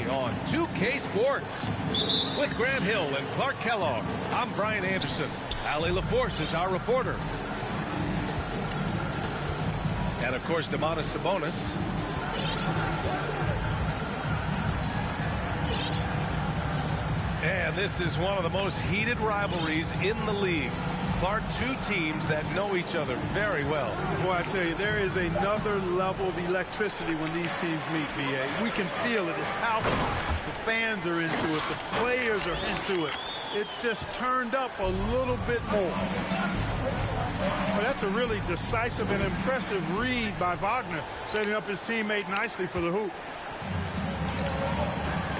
on 2K Sports. With Grant Hill and Clark Kellogg, I'm Brian Anderson. Allie LaForce is our reporter. And of course, Domantas Sabonis. And this is one of the most heated rivalries in the league. Clark, two teams that know each other very well. Boy, I tell you, there is another level of electricity when these teams meet, B.A. We can feel it. It's palpable. The fans are into it. The players are into it. It's just turned up a little bit more. Well, that's a really decisive and impressive read by Wagner, setting up his teammate nicely for the hoop.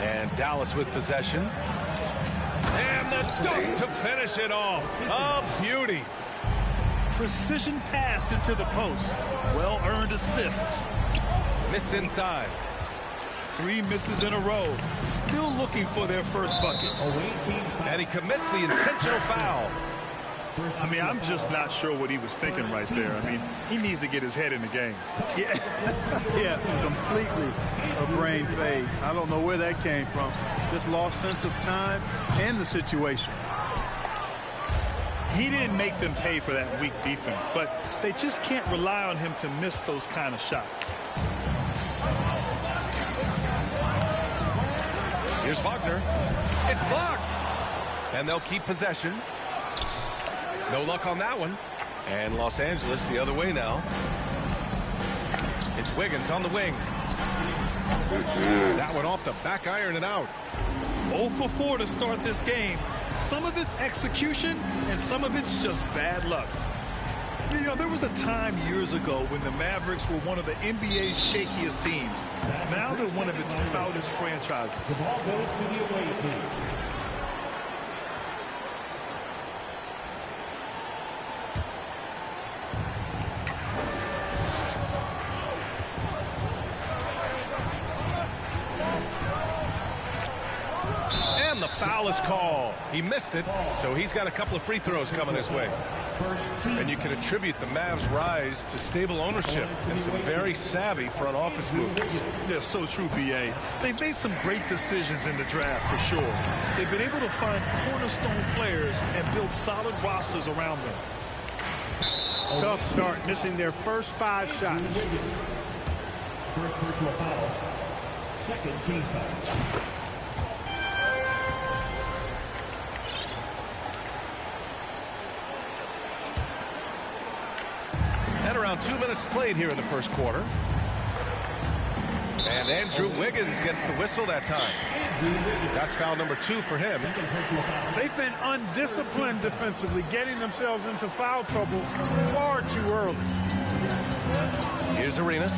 And Dallas with possession. And the dunk to finish it off. A beauty. Precision pass into the post. Well-earned assist. Missed inside. 3 misses in a row. Still looking for their first bucket. And he commits the intentional foul. I mean, I'm just not sure what he was thinking right there. I mean, he needs to get his head in the game. Yeah, yeah, completely a brain fade. I don't know where that came from. Just lost sense of time and the situation. He didn't make them pay for that weak defense, but they just can't rely on him to miss those kind of shots. Here's Wagner. It's blocked. And they'll keep possession. No luck on that one. And Los Angeles the other way now. It's Wiggins on the wing. That one off the back iron and out. 0 for 4 to start this game. Some of it's execution and some of it's just bad luck. You know, there was a time years ago when the Mavericks were one of the NBA's shakiest teams. Now they're one of its proudest franchises. The ball goes to the away team. And the foul is called. He missed it, so he's got a couple of free throws coming his way. And you can attribute the Mavs' rise to stable ownership and some very savvy front office moves. Yeah, so true, B.A. They've made some great decisions in the draft, for sure. They've been able to find cornerstone players and build solid rosters around them. Tough start, missing their first 5 shots. First personal foul. Second team foul. Around 2 minutes played here in the first quarter. And Andrew Wiggins gets the whistle that time. That's foul number 2 for him. They've been undisciplined defensively, getting themselves into foul trouble far too early. Here's Arenas.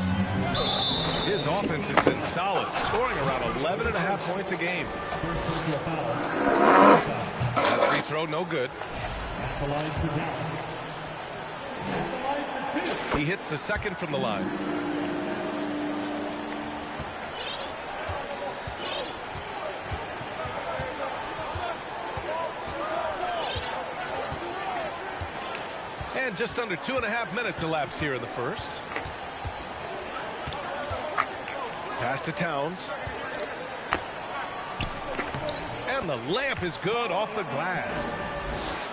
His offense has been solid, scoring around 11.5 points a game. That free throw, no good. He hits the second from the line. And just under 2.5 minutes elapsed here in the first. Pass to Towns. And the layup is good off the glass.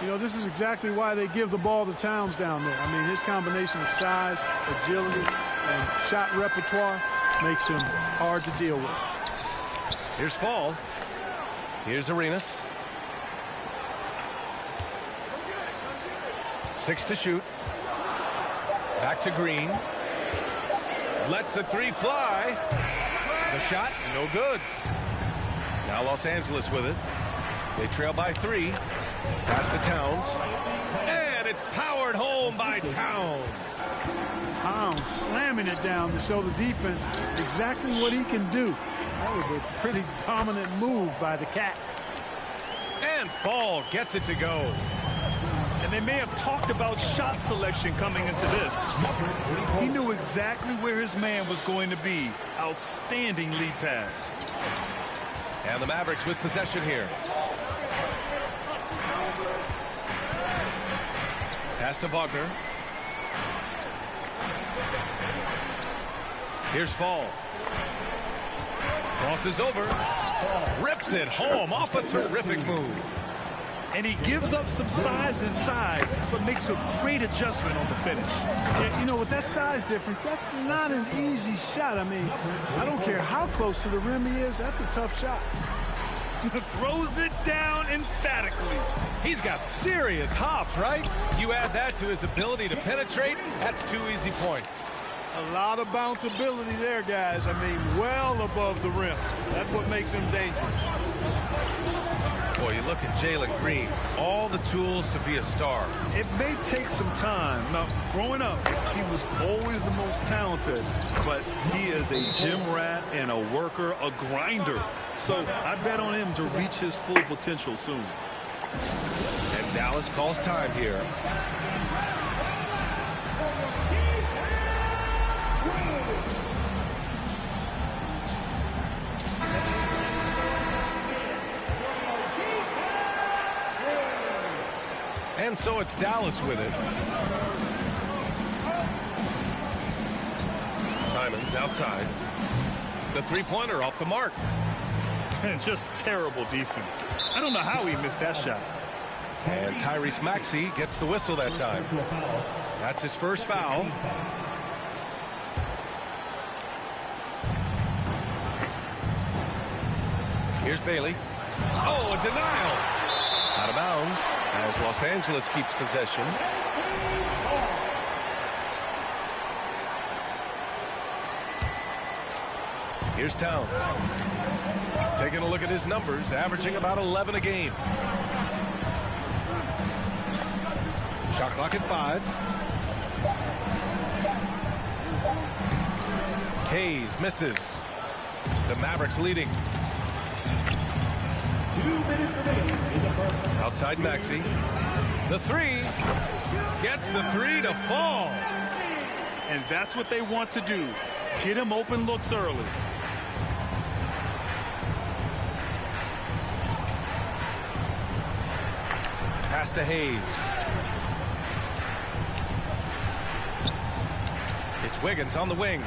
You know, this is exactly why they give the ball to Towns down there. I mean, his combination of size, agility, and shot repertoire makes him hard to deal with. Here's Fall. Here's Arenas. 6 to shoot. Back to Green. Lets the 3 fly. The shot, no good. Now Los Angeles with it. They trail by 3. Pass to Towns. And it's powered home by Towns. Towns slamming it down to show the defense exactly what he can do. That was a pretty dominant move by the Cat. And Fall gets it to go. And they may have talked about shot selection coming into this. He knew exactly where his man was going to be. Outstanding lead pass. And the Mavericks with possession here. Pass to Wagner. Here's Fall. Crosses over. Rips it home off a terrific move. And he gives up some size inside, but makes a great adjustment on the finish. Yeah, you know, with that size difference, that's not an easy shot. I mean, I don't care how close to the rim he is, that's a tough shot. Throws it down emphatically. He's got serious hops, right? You add that to his ability to penetrate, that's 2 easy points. A lot of bounceability there, guys. I mean, well above the rim. That's what makes him dangerous. Boy, you look at Jalen Green, all the tools to be a star. It may take some time. Now, growing up, he was always the most talented, but he is a gym rat and a worker, a grinder. So I bet on him to reach his full potential soon. And Dallas calls time here. And so it's Dallas with it. Simons outside. The three-pointer off the mark. Just terrible defense. I don't know how he missed that shot. And Tyrese Maxey gets the whistle that time. That's his first foul. Here's Bailey. Oh, a denial. Out of bounds as Los Angeles keeps possession. Here's Towns. Taking a look at his numbers, averaging about 11 a game. Shot clock at 5. Hayes misses. The Mavericks leading. 2 minutes remaining in the first. Outside Maxey. The three. Gets the three to fall. And that's what they want to do. Get him open looks early. Pass to Hayes. It's Wiggins on the wing.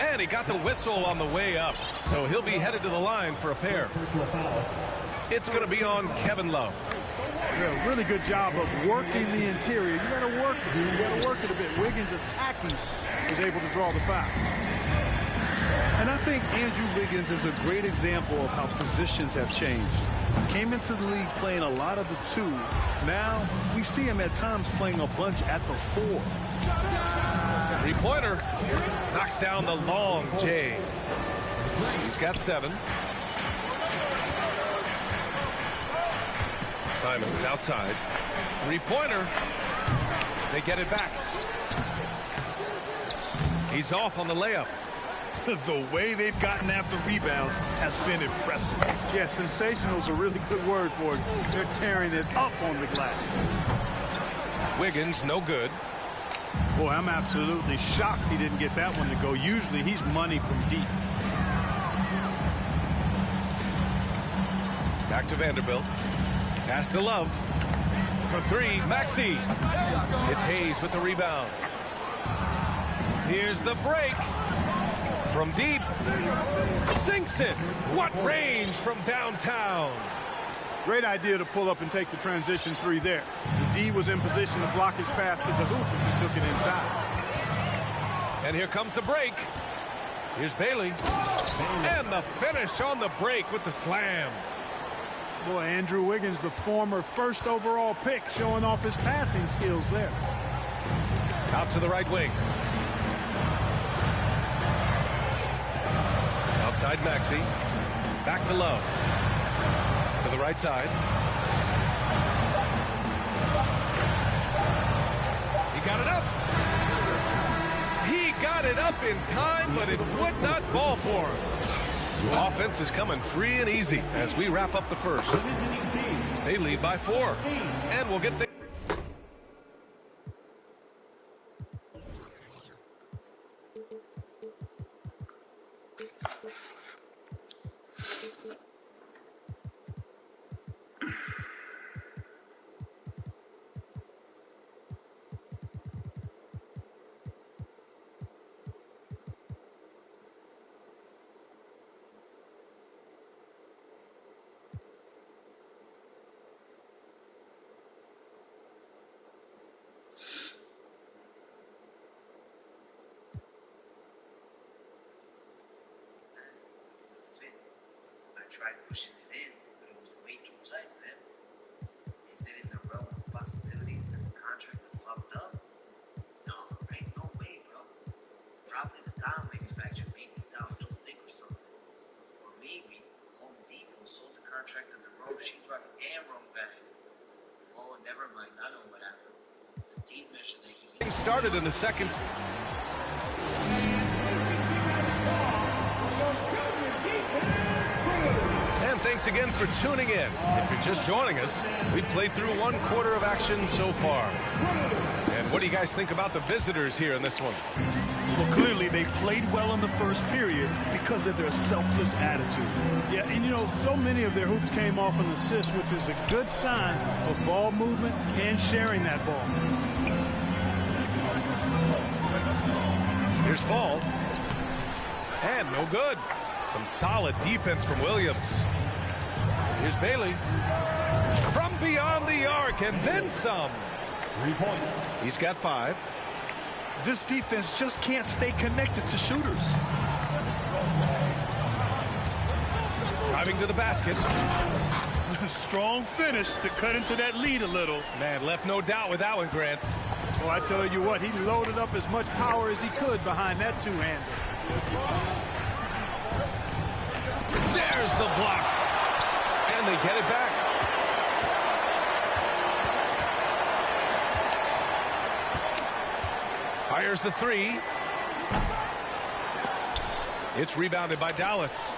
And he got the whistle on the way up. So he'll be headed to the line for a pair. Personal foul. It's going to be on Kevin Love. Yeah, really good job of working the interior. You got to work it. You got to work it a bit. Wiggins attacking is able to draw the foul. And I think Andrew Wiggins is a great example of how positions have changed. Came into the league playing a lot of the 2. Now we see him at times playing a bunch at the 4. Three-pointer. Knocks down the long J. He's got 7. Simons outside. Three-pointer. They get it back. He's off on the layup. The way they've gotten after rebounds has been impressive. Yeah, sensational is a really good word for it. They're tearing it up on the glass. Wiggins, no good. Boy, I'm absolutely shocked he didn't get that one to go. Usually he's money from deep. Back to Vanderbilt. Pass to Love. For 3, Maxey. It's Hayes with the rebound. Here's the break. From deep. Sinks it. What range from downtown. Great idea to pull up and take the transition 3 there. The D was in position to block his path to the hoop if he took it inside. And here comes the break. Here's Bailey. And the finish on the break with the slam. Boy, Andrew Wiggins, the former first overall pick, showing off his passing skills there. Out to the right wing. Outside Maxey. Back to Love. To the right side. He got it up. He got it up in time, but it would not fall for him. Offense is coming free and easy as we wrap up the first. They lead by 4. And we'll get the tried pushing it in, but it was way too tight, man. Is it in the realm of possibilities that the contractor fucked up? No, right? No way, bro. Probably the tile manufacturer made this tile too thick or something. Or maybe Home Depot sold the contractor the wrong sheetrock and wrong value. Oh, never mind. I know what happened. The tape measure that he used Started in the second. And thanks again for tuning in. If you're just joining us, we've played through 1 quarter of action so far. And what do you guys think about the visitors here in this one? Well, clearly they played well in the first period because of their selfless attitude. Yeah, and you know, so many of their hoops came off an assist, which is a good sign of ball movement and sharing that ball. Here's Fall. And no good. Some solid defense from Williams. Here's Bailey. From beyond the arc and then some. 3 points. He's got 5. This defense just can't stay connected to shooters. Driving to the basket. Strong finish to cut into that lead a little. Man, left no doubt with that one, Grant. Well, I tell you what, he loaded up as much power as he could behind that two-hander. There's the block. And they get it back. Fires the 3. It's rebounded by Dallas.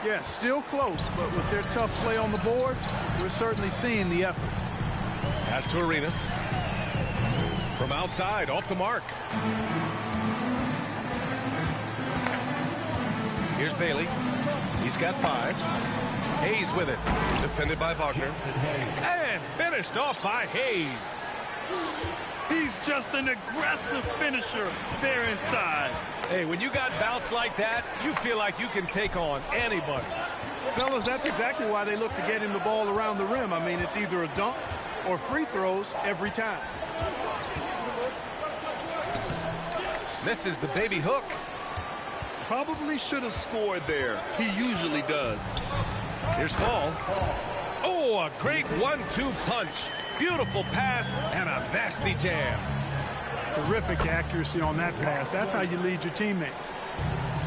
Yeah, still close, but with their tough play on the boards, we're certainly seeing the effort. Pass to Arenas. From outside, off the mark. Here's Bailey. He's got 5. Hayes with it. Defended by Wagner. And finished off by Hayes. He's just an aggressive finisher there inside. Hey, when you got bounce like that, you feel like you can take on anybody. Fellas, that's exactly why they look to get him the ball around the rim. I mean, it's either a dunk or free throws every time. Misses the baby hook. Probably should have scored there. He usually does. Here's Fall. Oh, a great 1-2 punch. Beautiful pass and a nasty jam. Terrific accuracy on that pass. That's how you lead your teammate.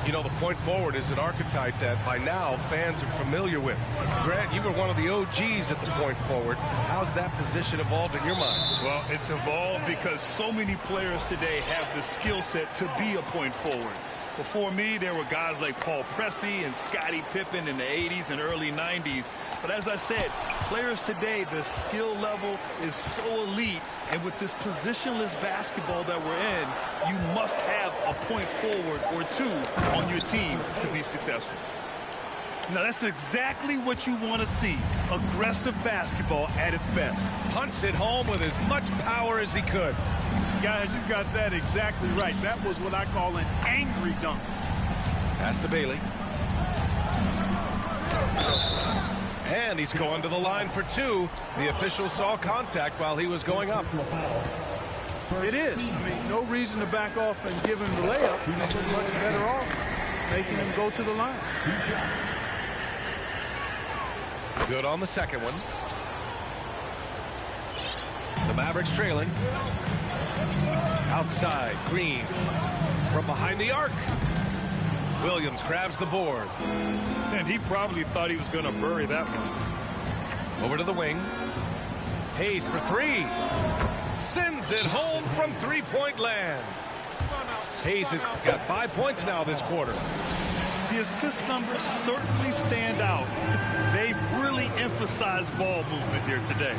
You know, the point forward is an archetype that by now fans are familiar with. Grant, you were one of the OGs at the point forward. How's that position evolved in your mind? Well, it's evolved because so many players today have the skill set to be a point forward. Before me, there were guys like Paul Pressey and Scottie Pippen in the 80s and early 90s. But as I said, players today, the skill level is so elite. And with this positionless basketball that we're in, you must have a point forward or two on your team to be successful. Now, that's exactly what you want to see. Aggressive basketball at its best. Punched it home with as much power as he could. Guys, you got that exactly right. That was what I call an angry dunk. Pass to Bailey. And he's going to the line for 2. The official saw contact while he was going up. It is. I mean, no reason to back off and give him the layup. He's much better off making him go to the line. Good on the second one. The Mavericks trailing. Outside, Green. From behind the arc. Williams grabs the board. And he probably thought he was going to bury that one. Over to the wing. Hayes for 3. Sends it home from three-point land. Hayes has got 5 points now this quarter. The assist numbers certainly stand out. They've really emphasized ball movement here today.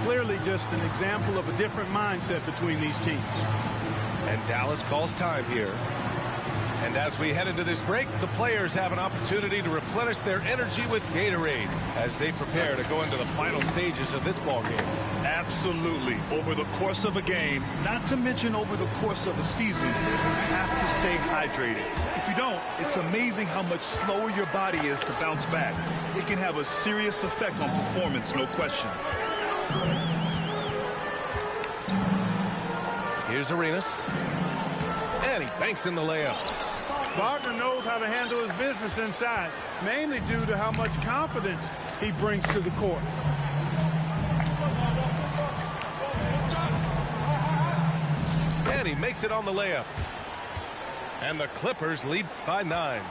Clearly just an example of a different mindset between these teams. And Dallas calls time here. And as we head into this break, the players have an opportunity to replenish their energy with Gatorade as they prepare to go into the final stages of this ball game. Absolutely. Over the course of a game, not to mention over the course of a season, you have to stay hydrated. If you don't, it's amazing how much slower your body is to bounce back. It can have a serious effect on performance, no question. Here's Arenas. And he banks in the layup. Wagner knows how to handle his business inside, mainly due to how much confidence he brings to the court. And he makes it on the layup. And the Clippers lead by 9.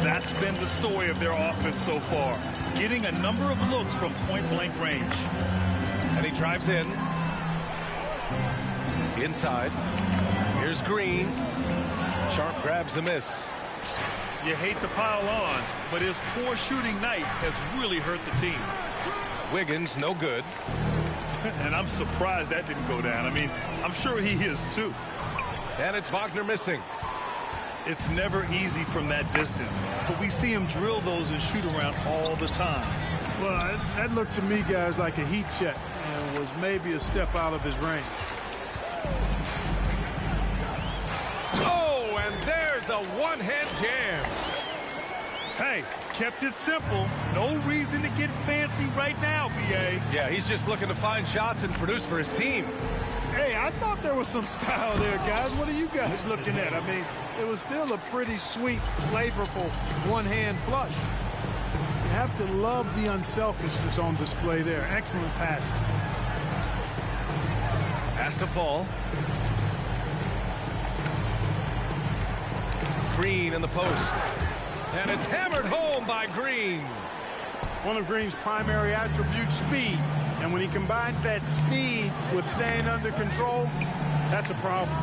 That's been the story of their offense so far, getting a number of looks from point-blank range. And he drives in. Inside. Here's Green. Sharp grabs the miss. You hate to pile on, but his poor shooting night has really hurt the team. Wiggins, no good. And I'm surprised that didn't go down. I mean, I'm sure he is too. And it's Wagner missing. It's never easy from that distance, but we see him drill those and shoot around all the time. Well, that looked to me, guys, like a heat check and was maybe a step out of his range. Oh, and there's a one-hand jam. Hey, kept it simple. No reason to get fancy right now, B.A. Yeah, he's just looking to find shots and produce for his team. Hey, I thought there was some style there, guys. What are you guys looking at? I mean, it was still a pretty sweet, flavorful one-hand flush. You have to love the unselfishness on display there. Excellent passing. Pass to fall. Green in the post. And it's hammered home by Green. One of Green's primary attributes, speed. And when he combines that speed with staying under control, that's a problem.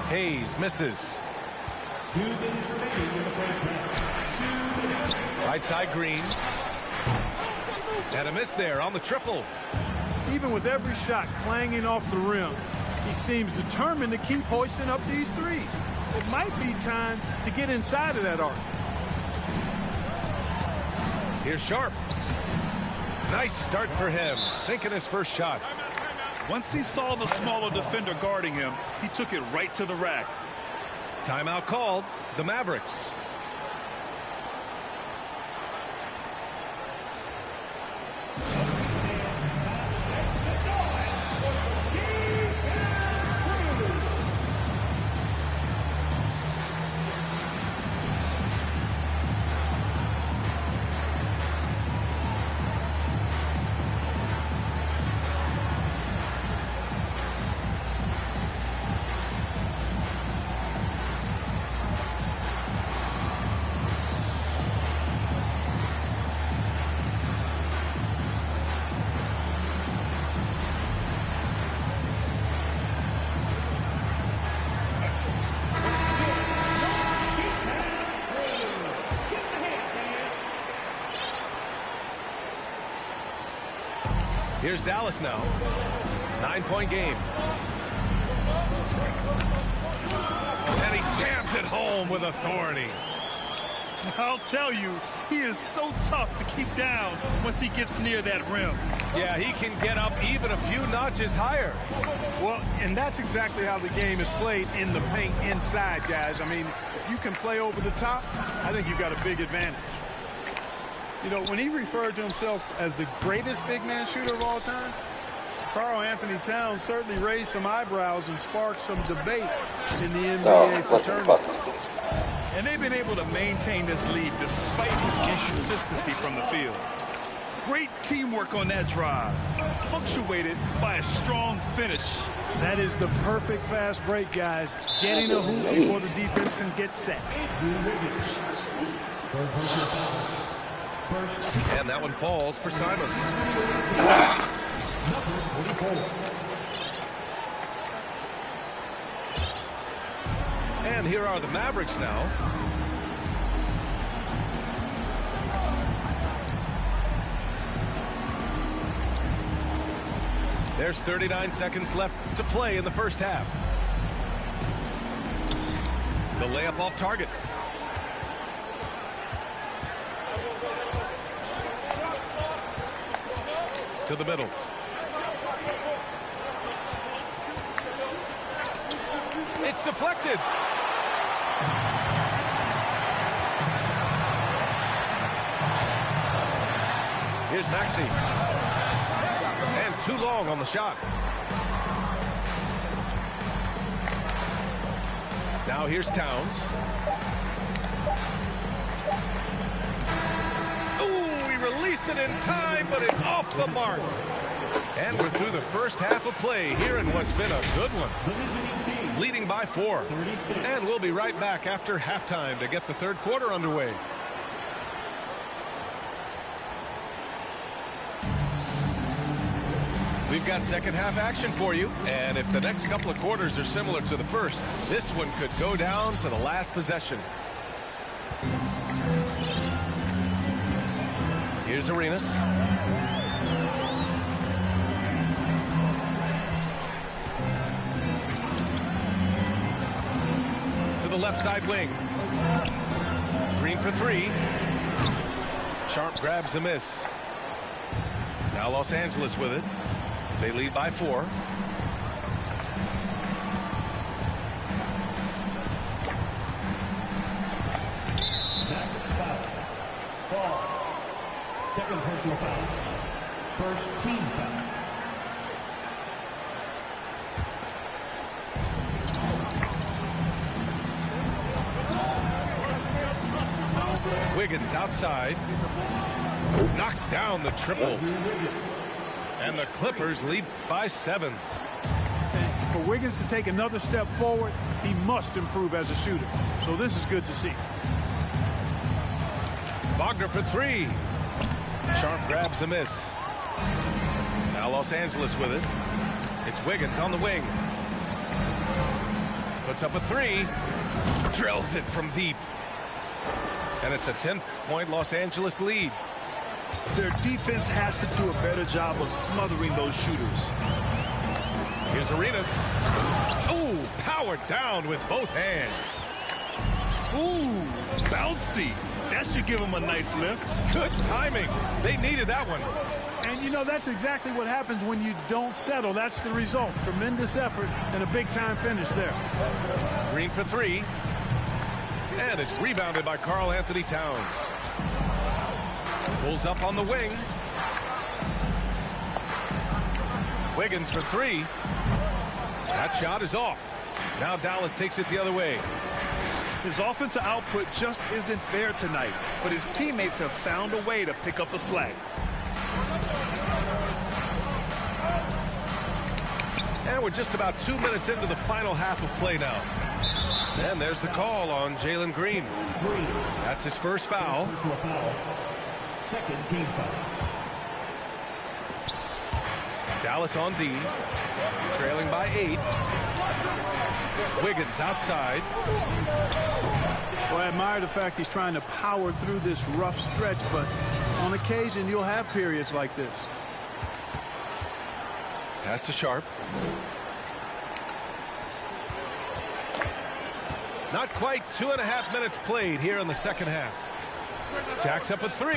Hayes misses. Right side Green. And a miss there on the triple. Even with every shot clanging off the rim, he seems determined to keep hoisting up these threes. It might be time to get inside of that arc. Here's Sharp. Nice start for him, sinking his first shot. Once he saw the smaller defender guarding him, he took it right to the rack. Timeout called, the Mavericks. Here's Dallas now. 9-point game. And he jams it home with authority. I'll tell you, he is so tough to keep down once he gets near that rim. Yeah, he can get up even a few notches higher. Well, and that's exactly how the game is played in the paint inside, guys. I mean, if you can play over the top, I think you've got a big advantage. You know, when he referred to himself as the greatest big man shooter of all time, Karl Anthony Towns certainly raised some eyebrows and sparked some debate in the NBA fraternity. And they've been able to maintain this lead despite his inconsistency from the field. Great teamwork on that drive, punctuated by a strong finish. That is the perfect fast break, guys. Getting a hoop before the defense can get set. And that one falls for Simons. And here are the Mavericks now. There's 39 seconds left to play in the first half. The layup off target. To the middle. It's deflected. Here's Maxey. And too long on the shot. Now here's Towns. Ooh, he released it in time, but it's off the mark. And we're through the first half of play here in what's been a good one. Leading by 4. And we'll be right back after halftime to get the third quarter underway. We've got second half action for you, and if the next couple of quarters are similar to the first, this one could go down to the last possession. Here's Arenas. To the left side wing. Green for 3. Sharp grabs the miss. Now Los Angeles with it. They lead by 4. Second personal foul. First team foul. Wiggins outside. Knocks down the triple. And the Clippers lead by 7. For Wiggins to take another step forward, he must improve as a shooter. So this is good to see. Wagner for 3. Sharp grabs the miss. Now Los Angeles with it. It's Wiggins on the wing. Puts up a 3. Drills it from deep. And it's a 10-point Los Angeles lead. Their defense has to do a better job of smothering those shooters. Here's Arenas. Ooh, powered down with both hands. Ooh, bouncy. That should give them a nice lift. Good timing. They needed that one. And, you know, that's exactly what happens when you don't settle. That's the result. Tremendous effort and a big-time finish there. Green for 3. And it's rebounded by Karl Anthony Towns. Pulls up on the wing. Wiggins for 3. That shot is off. Now Dallas takes it the other way. His offensive output just isn't there tonight, but his teammates have found a way to pick up the slack. And we're just about 2 minutes into the final half of play now. And there's the call on Jalen Green. That's his first foul. Second team foul. Dallas on D. Trailing by 8. Wiggins outside. Well, I admire the fact he's trying to power through this rough stretch, but on occasion you'll have periods like this. Pass to Sharp. Not quite 2.5 minutes played here in the second half. Jacks up a 3.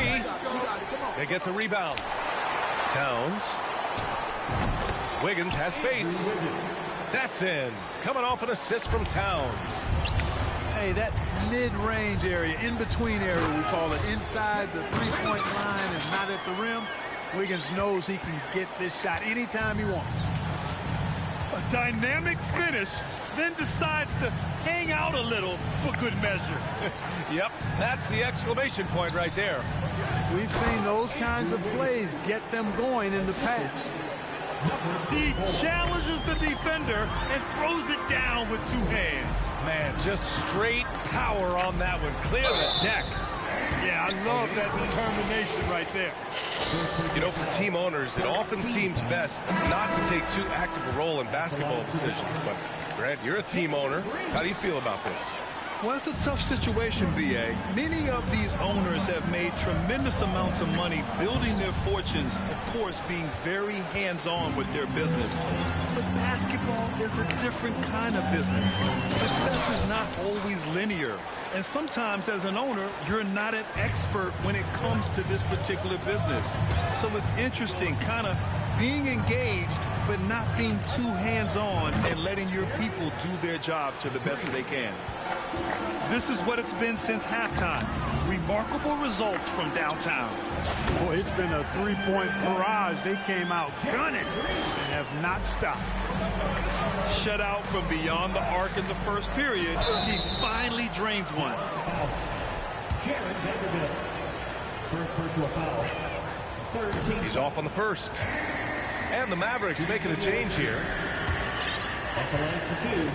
They get the rebound. Towns. Wiggins has space. That's in. Coming off an assist from Towns. Hey, that mid-range area, in-between area, we call it, inside the three-point line and not at the rim, Wiggins knows he can get this shot anytime he wants. A dynamic finish, then decides to hang out a little for good measure. Yep, that's the exclamation point right there. We've seen those kinds of plays get them going in the past. He challenges the defender and throws it down with 2 hands. Man, just straight power on that one. Clear the deck. Yeah, I love that determination right there. You know, for team owners, it often seems best not to take too active a role in basketball decisions. But, Brad, you're a team owner. How do you feel about this? Well, it's a tough situation, B.A. Many of these owners have made tremendous amounts of money building their fortunes, of course, being very hands-on with their business. But basketball is a different kind of business. Success is not always linear. And sometimes, as an owner, you're not an expert when it comes to this particular business. So it's interesting, kind of being engaged, but not being too hands-on and letting your people do their job to the best that they can. This is what it's been since halftime. Remarkable results from downtown. Boy, it's been a three-point barrage. They came out gunning and have not stopped. Shut out from beyond the arc in the first period. He finally drains one. Jared Vanderbilt. First personal foul. Third team. He's off on the first. And the Mavericks making a change here. At the line for two.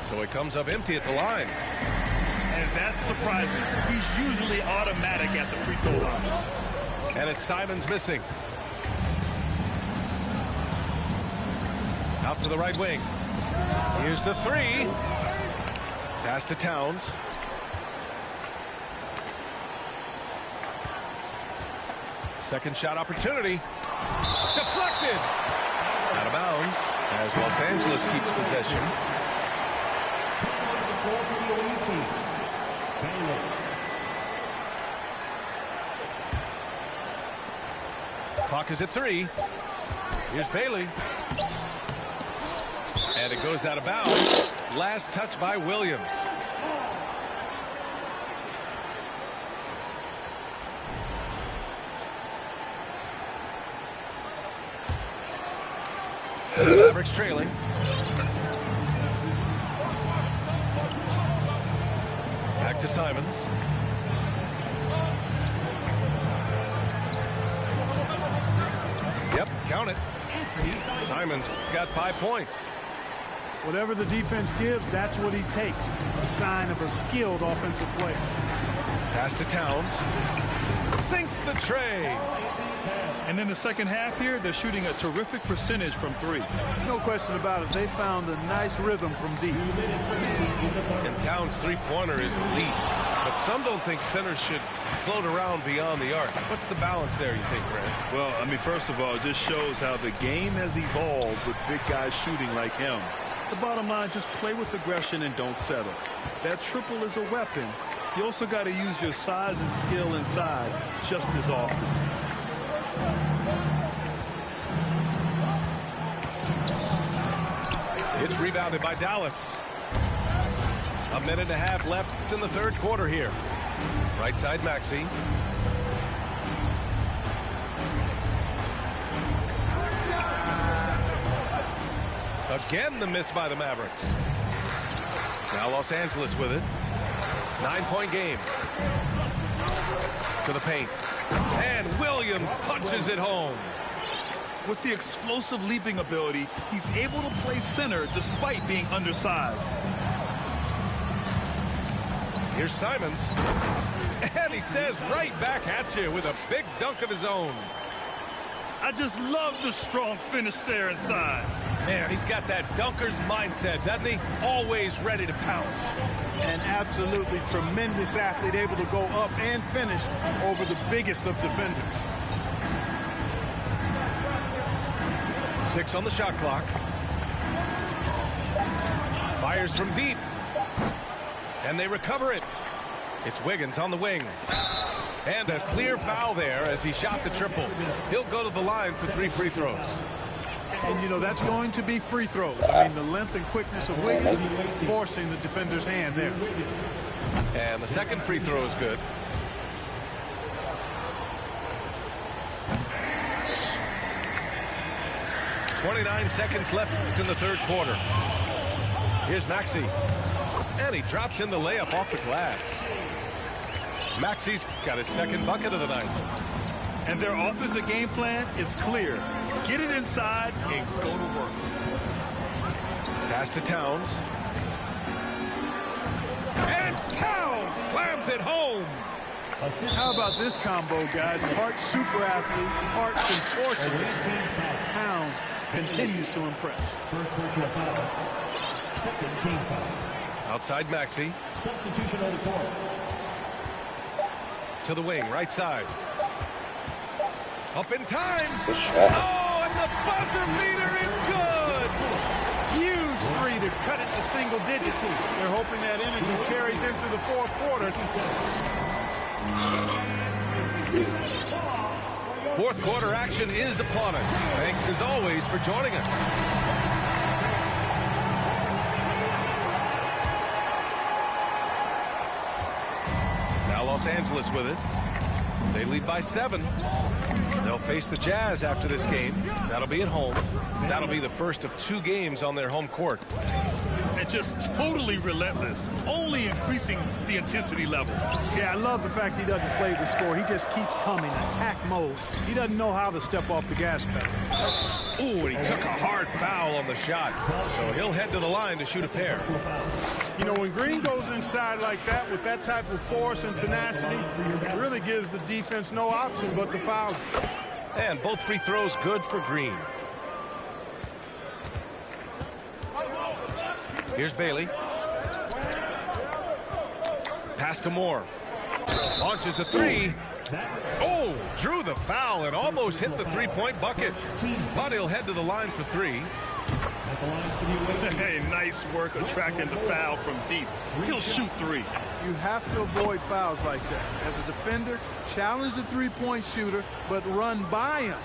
So it comes up empty at the line. And that's surprising. He's usually automatic at the free throw line. And it's Simons missing. Out to the right wing. Here's the three. Pass to Towns. Second shot opportunity. Deflected. Out of bounds as Los Angeles keeps possession. Clock is at 3. Here's Bailey. And it goes out of bounds. Last touch by Williams. The Mavericks trailing. Back to Simons. Yep, count it. Simons got 5 points. Whatever the defense gives, that's what he takes. A sign of a skilled offensive player. Pass to Towns. Sinks the tray. And in the second half here, they're shooting a terrific percentage from 3. No question about it. They found a nice rhythm from deep. And Towns' three-pointer is elite. But some don't think centers should float around beyond the arc. What's the balance there, you think, Brad? Well, I mean, first of all, it just shows how the game has evolved with big guys shooting like him. The bottom line, just play with aggression and don't settle. That triple is a weapon. You also got to use your size and skill inside just as often. It's rebounded by Dallas. A minute and a half left in the third quarter here. Right side, Maxey. Again, the miss by the Mavericks. Now Los Angeles with it. 9-point game. To the paint. And Williams punches it home. With the explosive leaping ability, he's able to play center despite being undersized. Here's Simons. And he says right back at you with a big dunk of his own. I just love the strong finish there inside. Man, he's got that dunker's mindset, doesn't he? Always ready to pounce. An absolutely tremendous athlete, able to go up and finish over the biggest of defenders. 6 on the shot clock. Fires from deep. And they recover it. It's Wiggins on the wing. And a clear foul there as he shot the triple. He'll go to the line for 3 free throws. And, you know, that's going to be free throws. I mean, the length and quickness of Wiggins forcing the defender's hand there. And the second free throw is good. .29 seconds left in the third quarter. Here's Maxey. And he drops in the layup off the glass. Maxey's got his second bucket of the night. And their offensive game plan is clear. Get it inside and go to work. Pass to Towns. And Towns slams it home. How about this combo, guys? Part super athlete, part contortionist. Towns continues to impress. First personal foul. Second team foul. Outside Maxey. Substitution on the court. To the wing, right side. Up in time. Oh, and the buzzer beater is good. Huge three to cut it to single digits. They're hoping that energy carries into the fourth quarter. Fourth quarter action is upon us. Thanks as always for joining us. Now Los Angeles with it. They lead by 7. They'll face the Jazz after this game. That'll be at home. That'll be the first of 2 games on their home court. And just totally relentless, only increasing the intensity level. Yeah, I love the fact he doesn't play the score. He just keeps coming, attack mode. He doesn't know how to step off the gas pedal. Ooh, and he took a hard foul on the shot. So he'll head to the line to shoot a pair. You know, when Green goes inside like that with that type of force and tenacity, it really gives the defense no option but to foul. And both free throws good for Green. Here's Bailey. Pass to Moore. Launches a 3. Oh, drew the foul and almost hit the 3-point bucket. But he'll head to the line for 3. Hey, nice work attracting the foul from deep. He'll shoot 3. You have to avoid fouls like that. As a defender, challenge the three-point shooter, but run by him,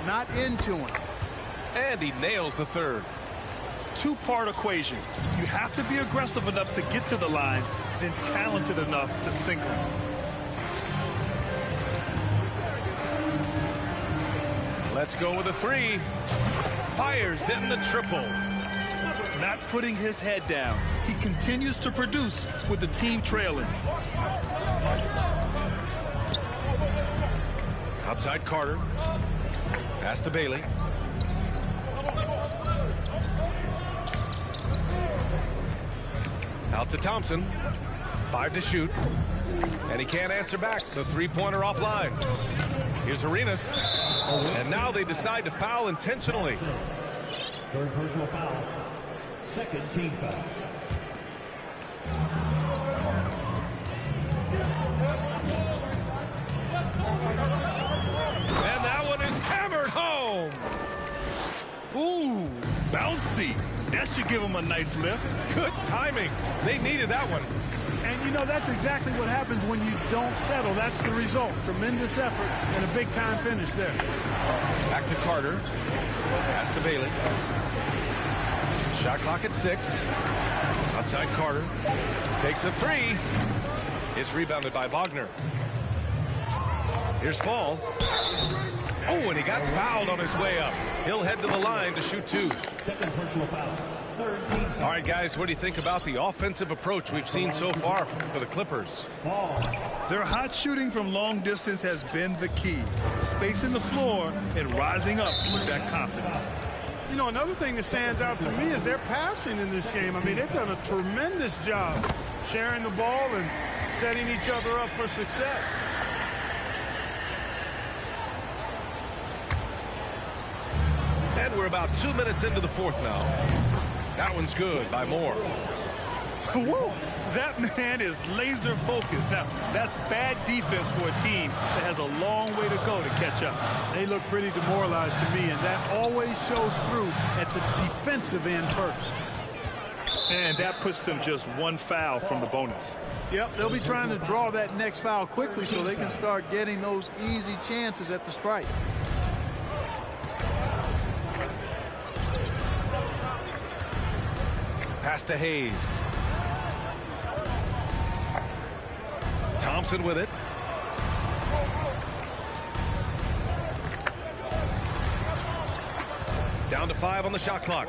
not into him. And he nails the third. Two-part equation. You have to be aggressive enough to get to the line, then talented enough to sink them. Let's go with a 3. Fires in the triple. Not putting his head down. He continues to produce with the team trailing. Outside Carter. Pass to Bailey. Out to Thompson. 5 to shoot. And he can't answer back. The 3-pointer offline. Here's Arenas. And now they decide to foul intentionally. Third personal foul. Second team foul. And that one is hammered home. Ooh, bouncy. That should give him a nice lift. Good timing. They needed that one. And, you know, that's exactly what happens when you don't settle. That's the result. Tremendous effort and a big-time finish there. Back to Carter. Pass to Bailey. Shot clock at 6. Outside Carter. Takes a 3. It's rebounded by Wagner. Here's Fall. Oh, and he got fouled on his way up. He'll head to the line to shoot 2. Second personal foul. Third team foul. All right, guys, what do you think about the offensive approach we've seen so far for the Clippers? Their hot shooting from long distance has been the key. Spacing the floor and rising up with that confidence. You know, another thing that stands out to me is their passing in this game. I mean, they've done a tremendous job sharing the ball and setting each other up for success. And we're about 2 minutes into the fourth now. That one's good by Moore. Whoa, that man is laser focused. Now, that's bad defense for a team that has a long way to go to catch up. They look pretty demoralized to me, and that always shows through at the defensive end first. And that puts them just 1 foul from the bonus. Yep, they'll be trying to draw that next foul quickly so they can start getting those easy chances at the strike. Pass to Hayes. Thompson with it. Down to 5 on the shot clock.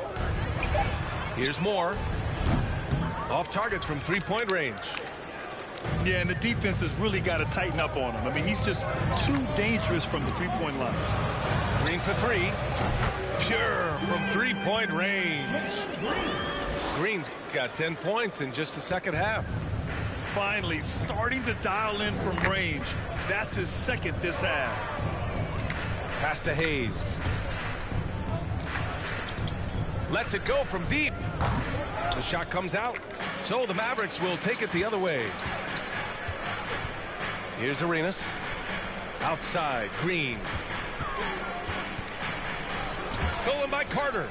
Here's Moore. Off target from 3-point range. Yeah, and the defense has really got to tighten up on him. I mean, he's just too dangerous from the 3-point line. Green for 3. Pure from 3-point range. Green's got 10 points in just the second half. Finally starting to dial in from range. That's his second this half. Pass to Hayes. Lets it go from deep. The shot comes out. So the Mavericks will take it the other way. Here's Arenas. Outside, Green. Stolen by Carter.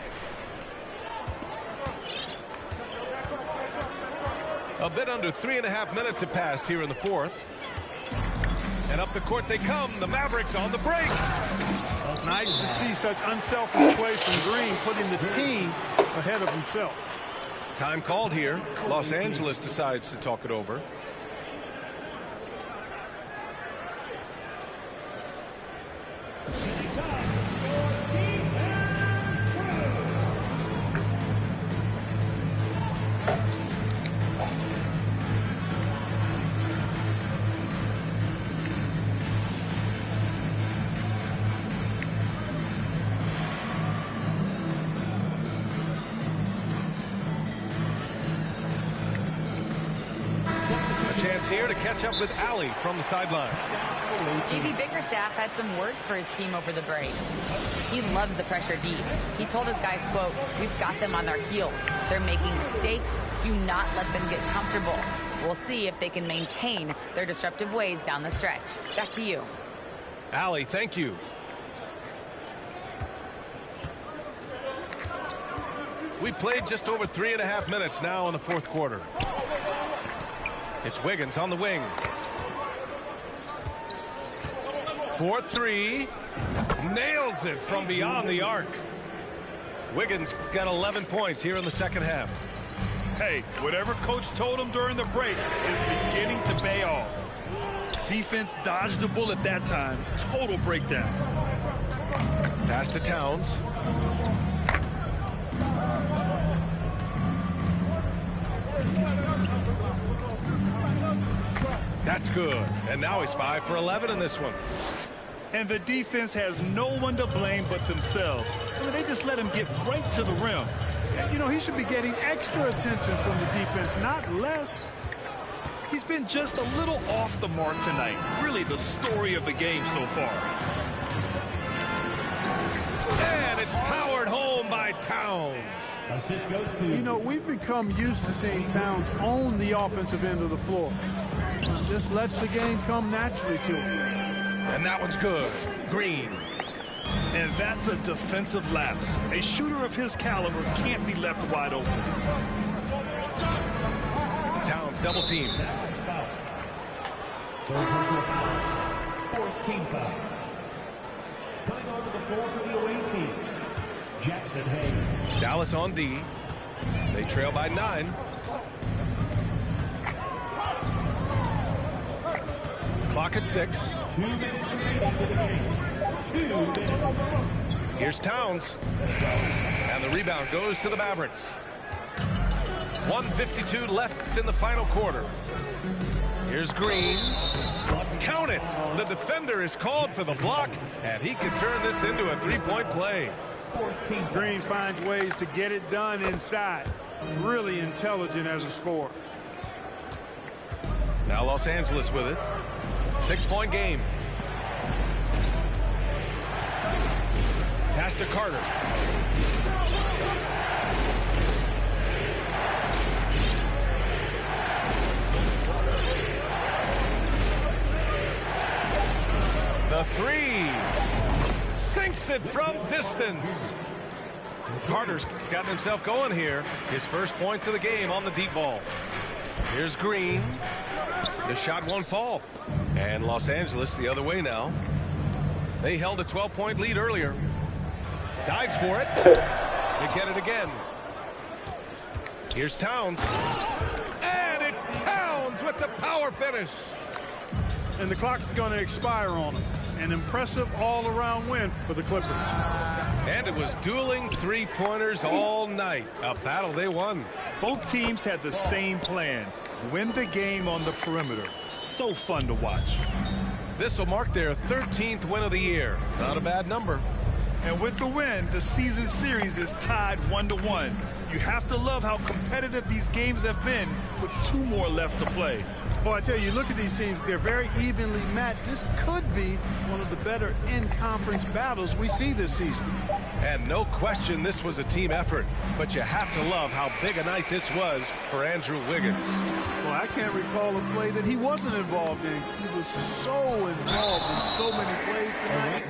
A bit under 3.5 minutes have passed here in the fourth. And up the court they come. The Mavericks on the break. Nice to see such unselfish play from Green, putting the team ahead of himself. Time called here. Los Angeles decides to talk it over. Chance here to catch up with Allie from the sideline. JB Bickerstaff had some words for his team over the break. He loves the pressure deep. He told his guys, quote, "We've got them on their heels. They're making mistakes. Do not let them get comfortable. We'll see if they can maintain their disruptive ways down the stretch." Back to you. Allie, thank you. We played just over 3.5 minutes now in the fourth quarter. It's Wiggins on the wing. 4-3. Nails it from beyond the arc. Wiggins got 11 points here in the second half. Hey, whatever coach told him during the break is beginning to pay off. Defense dodged the bullet that time. Total breakdown. Pass to Towns. That's good. And now he's 5 for 11 in this one. And the defense has no one to blame but themselves. I mean, they just let him get right to the rim. You know, he should be getting extra attention from the defense, not less. He's been just a little off the mark tonight. Really the story of the game so far. And it's powered home by Towns. You know, we've become used to seeing Towns own the offensive end of the floor. Just lets the game come naturally to him. And that one's good. Green. And that's a defensive lapse. A shooter of his caliber can't be left wide open. Towns double teamed. 14 foul. Coming onto the floor for the away team, Jackson Hayes. Dallas on D. They trail by 9. Clock at 6. 2 minutes remaining in the game. 2 minutes. Here's Towns. And the rebound goes to the Mavericks. 1:52 left in the final quarter. Here's Green. Count it. The defender is called for the block, and he can turn this into a three-point play. Green finds ways to get it done inside. Really intelligent as a scorer. Now Los Angeles with it. 6-point game. Pass to Carter. The three. Sinks it from distance. Carter's gotten himself going here. His first points of the game on the deep ball. Here's Green. The shot won't fall. And Los Angeles the other way now. They held a 12-point lead earlier. Dives for it. They get it again. Here's Towns. And it's Towns with the power finish. And the clock's going to expire on him. An impressive all-around win for the Clippers. And it was dueling three-pointers all night. A battle they won. Both teams had the same plan. Win the game on the perimeter. So fun to watch. This will mark their 13th win of the year. Not a bad number. And with the win, the season series is tied 1-1. You have to love how competitive these games have been with 2 more left to play. Boy, I tell you, look at these teams. They're very evenly matched. This could be one of the better in-conference battles we see this season. And no question this was a team effort. But you have to love how big a night this was for Andrew Wiggins. Well, I can't recall a play that he wasn't involved in. He was so involved in so many plays tonight.